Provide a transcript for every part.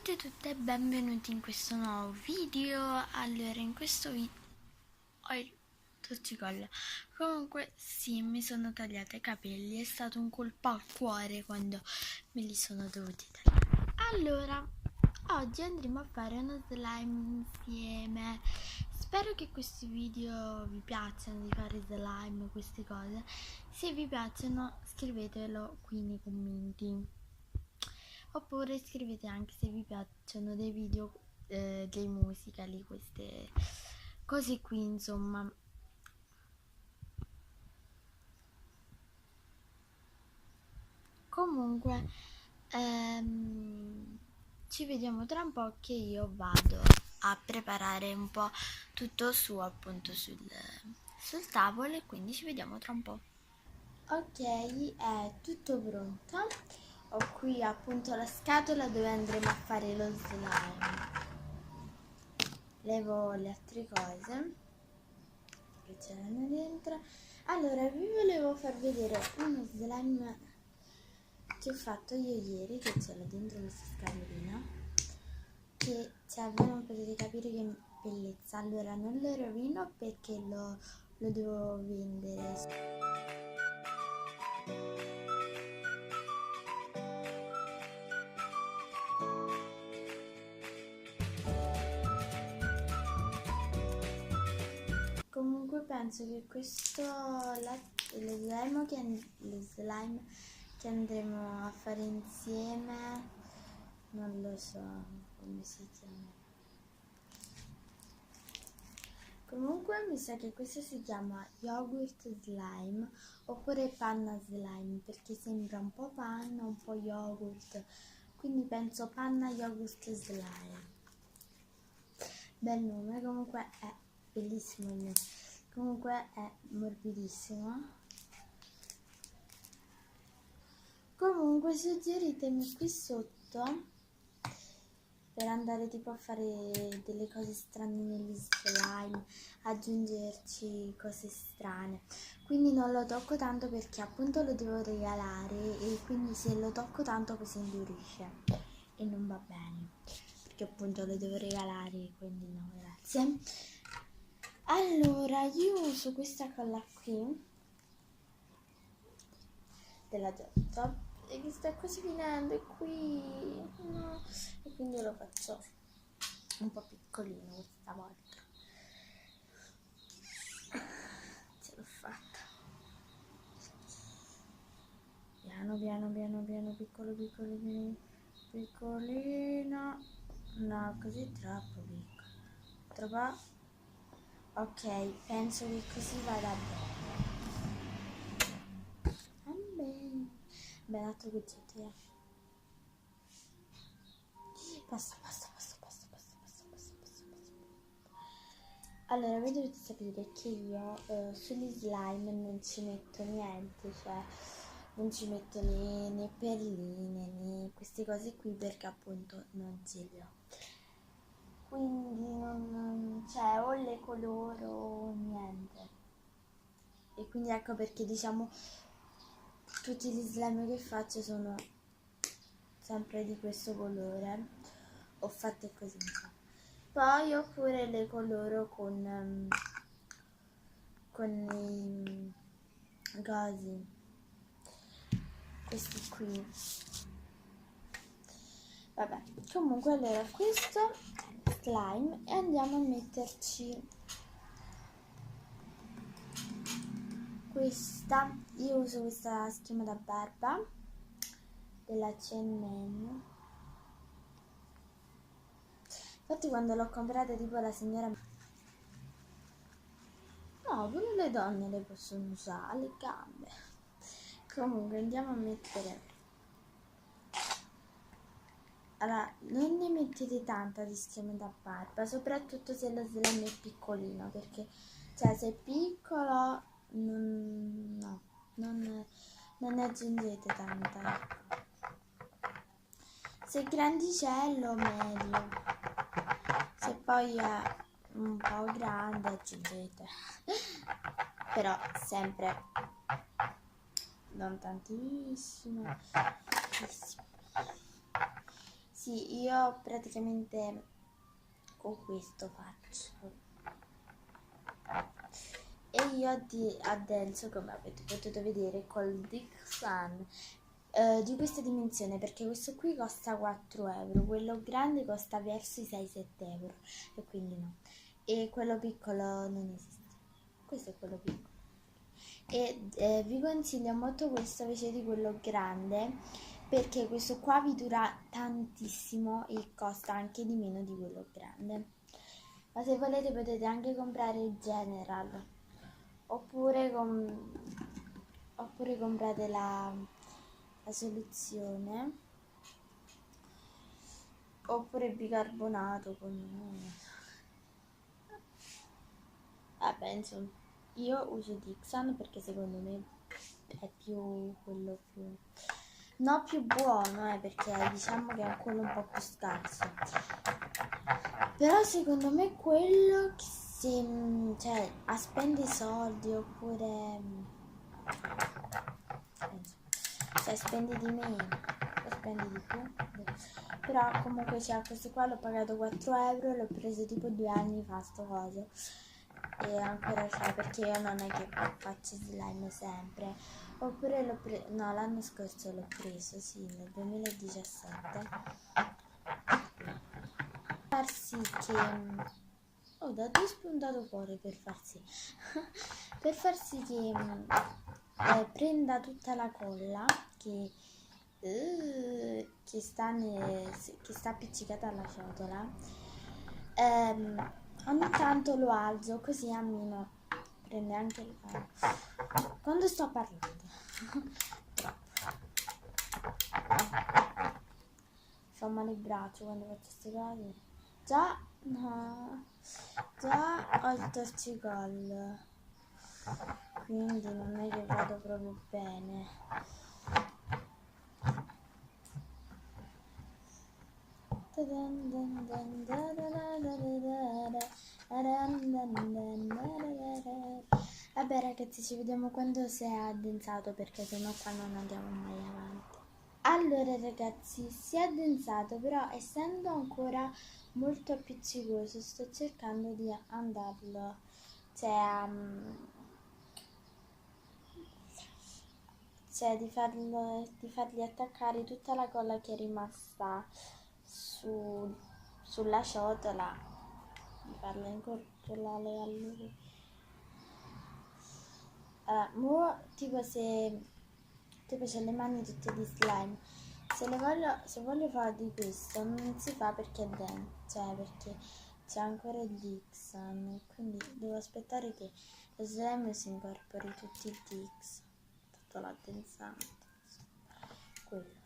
tutti e tutte, benvenuti in questo nuovo video. Allora, in questo video comunque sì, mi sono tagliata i capelli, è stato un colpo al cuore quando me li sono dovuti tagliare. Allora, oggi andremo a fare uno slime insieme. Spero che questi video vi piacciono, di fare slime, queste cose. Se vi piacciono scrivetelo qui nei commenti, oppure scrivete anche se vi piacciono dei video dei musicali, queste cose qui, insomma. Comunque ci vediamo tra un po', che io vado a preparare un po' tutto su, appunto, sul tavolo, e quindi ci vediamo tra un po'. Ok, è tutto pronto. Ho qui appunto la scatola dove andremo a fare lo slime. Levo le altre cose che c'erano dentro. Allora, vi volevo far vedere uno slime che ho fatto io ieri, che c'è là dentro questa scatolina, che voi non potete capire che bellezza. Allora, non lo rovino perché lo devo vendere. Comunque penso che questo lo slime che andremo a fare insieme, non lo so come si chiama. Comunque mi sa che questo si chiama yogurt slime oppure panna slime, perché sembra un po' panna, un po' yogurt, quindi penso panna yogurt slime. Bel nome, comunque è bellissimo il nome, comunque è morbidissimo. Comunque suggeritemi qui sotto, per andare tipo a fare delle cose strane negli slime, aggiungerci cose strane. Quindi non lo tocco tanto perché appunto lo devo regalare, e quindi se lo tocco tanto poi si indurisce e non va bene, perché appunto lo devo regalare, quindi no, grazie. Allora, io uso questa colla qui della Giotto, e che sta quasi finendo, e qui no, e quindi lo faccio un po' piccolino questa volta. Ce l'ho fatta. Piano piano piano piano, piccolo piccolo piccolo, piccolino. No, così troppo piccolo, troppo. Ok, penso che così vada bene. Beh, l'altro cuccetto, Basta. Allora, voi dovete sapere che io sugli slime non ci metto niente, cioè non ci metto né perline né queste cose qui, perché appunto non ce li ho. Quindi cioè, o le coloro o niente. E quindi ecco perché, diciamo, tutti gli slime che faccio sono sempre di questo colore, ho fatte così. Poi oppure le coloro con i cosi, questi qui. Vabbè, comunque allora questo slime, e andiamo a metterci questa. Io uso questa schiuma da barba della C&M. Infatti quando l'ho comprata, tipo, la signora, no, pure le donne le possono usare, alle gambe. Comunque andiamo a mettere. Allora, non ne mettete tanta di schiuma da barba, soprattutto se lo slime è piccolino, perché cioè se è piccolo non ne aggiungete tanta, ecco. Se è grandicello meglio, se poi è un po' grande aggiungete, però sempre non tantissimo. Sì, io praticamente con questo faccio. E io addenso, come avete potuto vedere, col Dixon di questa dimensione, perché questo qui costa 4 euro, quello grande costa verso i 6-7 euro, e quindi no. E quello piccolo non esiste. Questo è quello piccolo. E vi consiglio molto questo invece di quello grande, perché questo qua vi dura tantissimo e costa anche di meno di quello grande. Ma se volete potete anche comprare il General, oppure, oppure comprate la soluzione, oppure bicarbonato con... Vabbè, insomma, io uso Dixon perché secondo me è più quello più... No, più buono, perché diciamo che è quello un po' più scarso. Però secondo me quello che se, cioè, a spende soldi oppure... cioè spendi di meno o spendi di più. Però comunque c'è questo qua, l'ho pagato 4 euro, l'ho preso tipo 2 anni fa sto coso. E ancora c'è, perché io non è che faccio slime sempre. Oppure l'ho preso, no, l'anno scorso l'ho preso, sì, nel 2017. Far sì che... Oh, da dove è spuntato fuori per far sì? Per far sì che prenda tutta la colla che sta appiccicata alla ciotola. Ogni tanto lo alzo così almeno prende anche il quando sto parlando. Fa male il braccio quando faccio queste cose. Già, no, già ho il torcicolo, quindi non è che vado proprio bene. Vabbè ragazzi, ci vediamo quando si è addensato, perché sennò qua non andiamo mai avanti. Allora ragazzi, si è addensato, però essendo ancora molto appiccicoso sto cercando di andarlo, cioè, di fargli attaccare tutta la colla che è rimasta sulla ciotola, di farla incollare a lui. Allora, tipo c'è le mani tutte di slime. Se voglio fare di questo non si fa perché è dentro, cioè perché c'è ancora il Dixon, quindi devo aspettare che lo slime si incorpori tutti il Dixon, tutto l'addensante, quello.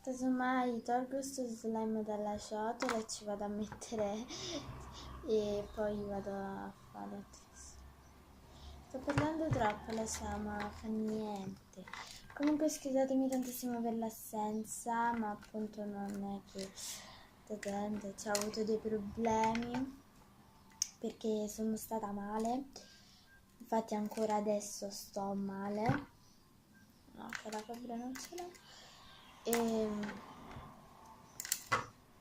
Casomai tolgo questo slime dalla ciotola e ci vado a mettere e poi vado a fare altri. Sto parlando troppo, lo so, ma fa niente. Comunque scusatemi tantissimo per l'assenza, ma appunto non è che ho avuto dei problemi perché sono stata male. Infatti ancora adesso sto male. No, che la febbre non ce l'ho. E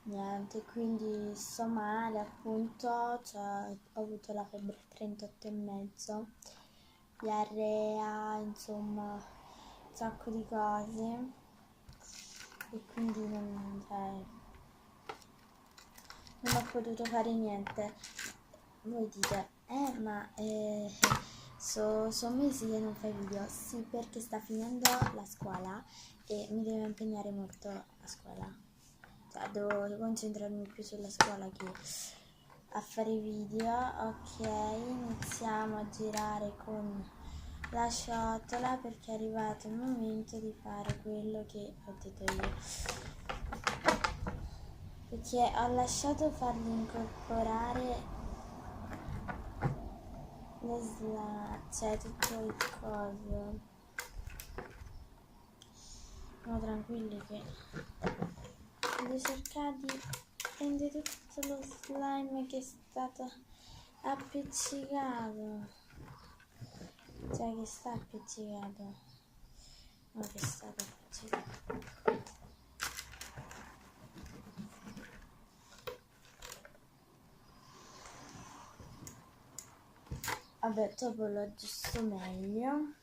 niente, quindi sto male appunto, cioè, ho avuto la febbre 38,5, diarrea, insomma, un sacco di cose e quindi non ho potuto fare niente. Voi dite, ma sono mesi che non fai video? Sì, perché sta finendo la scuola e mi devo impegnare molto a scuola. Cioè, devo concentrarmi più sulla scuola che a fare video. Ok, iniziamo a girare con la ciotola perché è arrivato il momento di fare quello che ho detto io, perché ho lasciato farli incorporare le slime, cioè tutto il coso. No, tranquilli che devo cercare di prendere tutto lo slime che è stato appiccicato, cioè che sta appiccicato, no, che è stato appiccicato. Vabbè, dopo lo aggiusto meglio.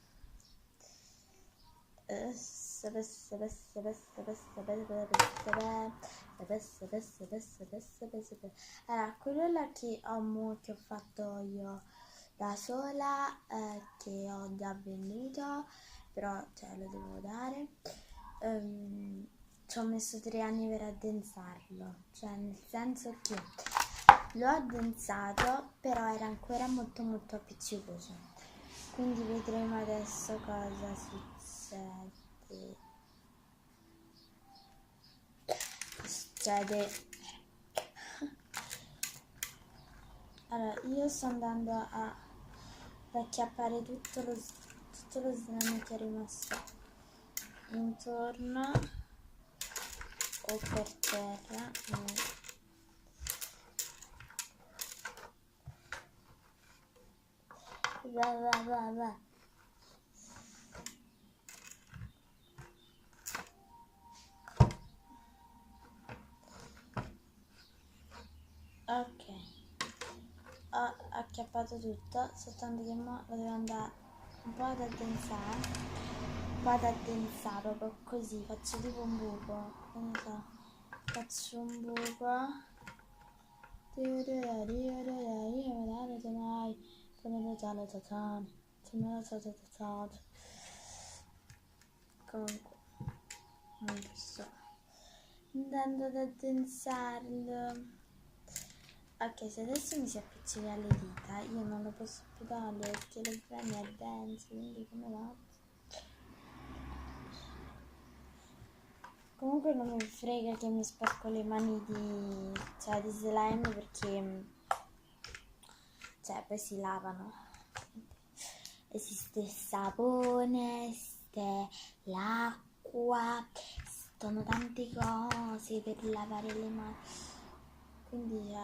Allora, quello là che ho fatto io da sola, che ho già venduto, però cioè, lo devo dare. Ci ho messo 3 anni per addensarlo, cioè nel senso che l'ho addensato, però era ancora molto molto appiccicoso. Quindi vedremo adesso cosa succede. Allora, io sto andando ad acchiappare tutto lo slime che è rimasto intorno o per terra. Va. Ok, ho acchiappato tutto, soltanto che ora lo devo andare un po' ad addensare, proprio così, faccio tipo un buco, non lo so, faccio un buco. Comunque, sto andando ad addensarlo. Ok, se adesso mi si appiccica alle dita, io non lo posso più togliere perché lo premi è denso, quindi come va? Comunque non mi frega che mi sporco le mani di slime perché poi si lavano. Esiste il sapone, esiste l'acqua, esistono tante cose per lavare le mani. Quindi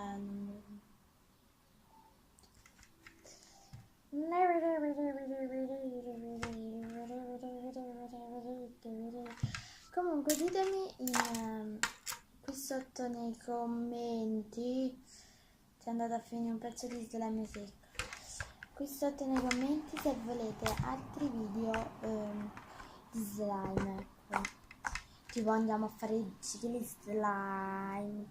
comunque ditemi qui sotto nei commenti se è andato a finire un pezzo di slime secco. Qui sotto nei commenti se volete altri video di slime, ecco. Tipo andiamo a fare il cicli slime,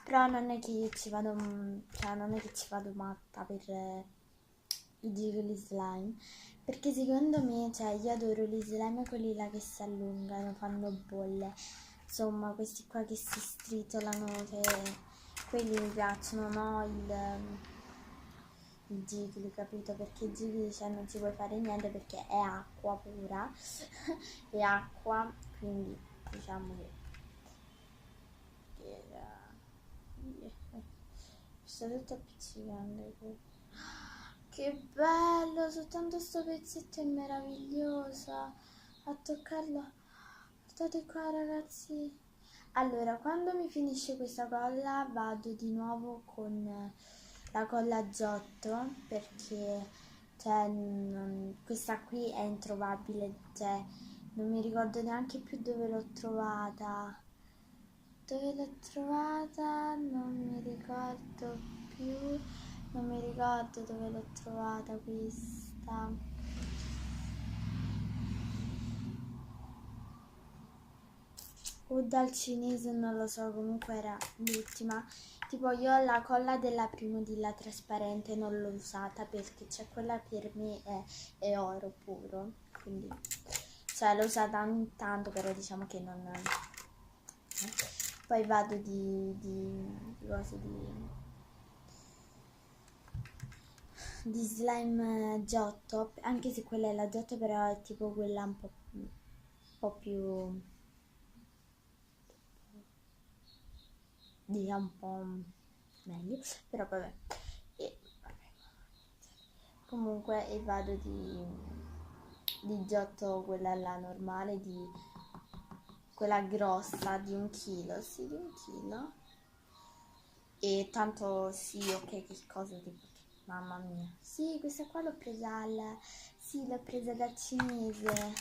però non è che io ci vado, cioè non è che ci vado matta per i gigli slime, perché secondo me, cioè io adoro gli slime quelli là che si allungano, fanno bolle, insomma questi qua che si stritolano, cioè quelli mi piacciono, no? Il gigli, capito? Perché il gigli cioè, non ci puoi fare niente perché è acqua pura, è acqua, quindi diciamo che sta tutto appiccicando. Che bello, soltanto sto pezzetto è meraviglioso. A toccarlo. Guardate qua ragazzi. Allora, quando mi finisce questa colla vado di nuovo con la colla a giotto perché cioè, questa qui è introvabile, cioè non mi ricordo neanche più dove l'ho trovata. Dove l'ho trovata? Non mi ricordo più. Non mi ricordo dove l'ho trovata questa. O dal cinese, non lo so, comunque era l'ultima. Tipo io la colla della Primodilla trasparente non l'ho usata perché c'è quella per me è oro puro. Quindi, cioè l'ho usata ogni tanto, però diciamo che non... Poi vado di slime giotto, anche se quella è la giotto, però è tipo quella un po' più, diciamo un po' meglio, però vabbè. Comunque e vado di giotto quella là normale, quella grossa di 1 chilo, sì, di 1 chilo. E tanto sì, ok, che cosa tipo, mamma mia. Sì, questa qua l'ho presa dal cinese.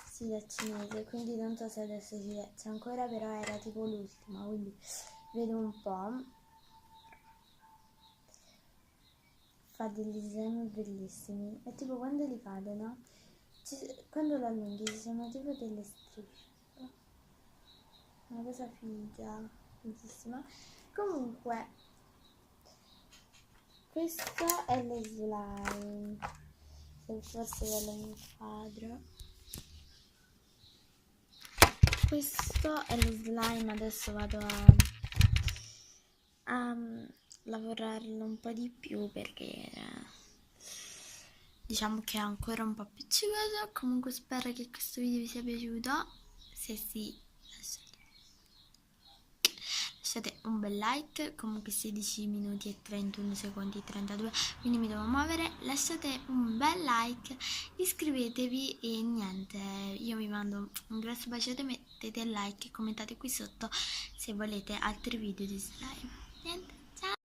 Sì, stile cinese, quindi non so se adesso c'è ancora, però era tipo l'ultima, quindi vedo un po'. Fa dei disegni bellissimi e tipo quando li fate, no? Quando lo allunghi ci sono tipo delle strisce, una cosa figa, bellissima. Comunque questo è lo slime, se forse ve lo inquadro. Questo è lo slime, adesso vado a lavorarlo un po' di più perché diciamo che è ancora un po' appiccicato. Comunque spero che questo video vi sia piaciuto. Se sì, lasciate un bel like. Comunque 16 minuti e 31 secondi 32, quindi mi devo muovere. Lasciate un bel like, iscrivetevi e niente, io vi mando un grosso bacione, mettete like e commentate qui sotto se volete altri video di slime.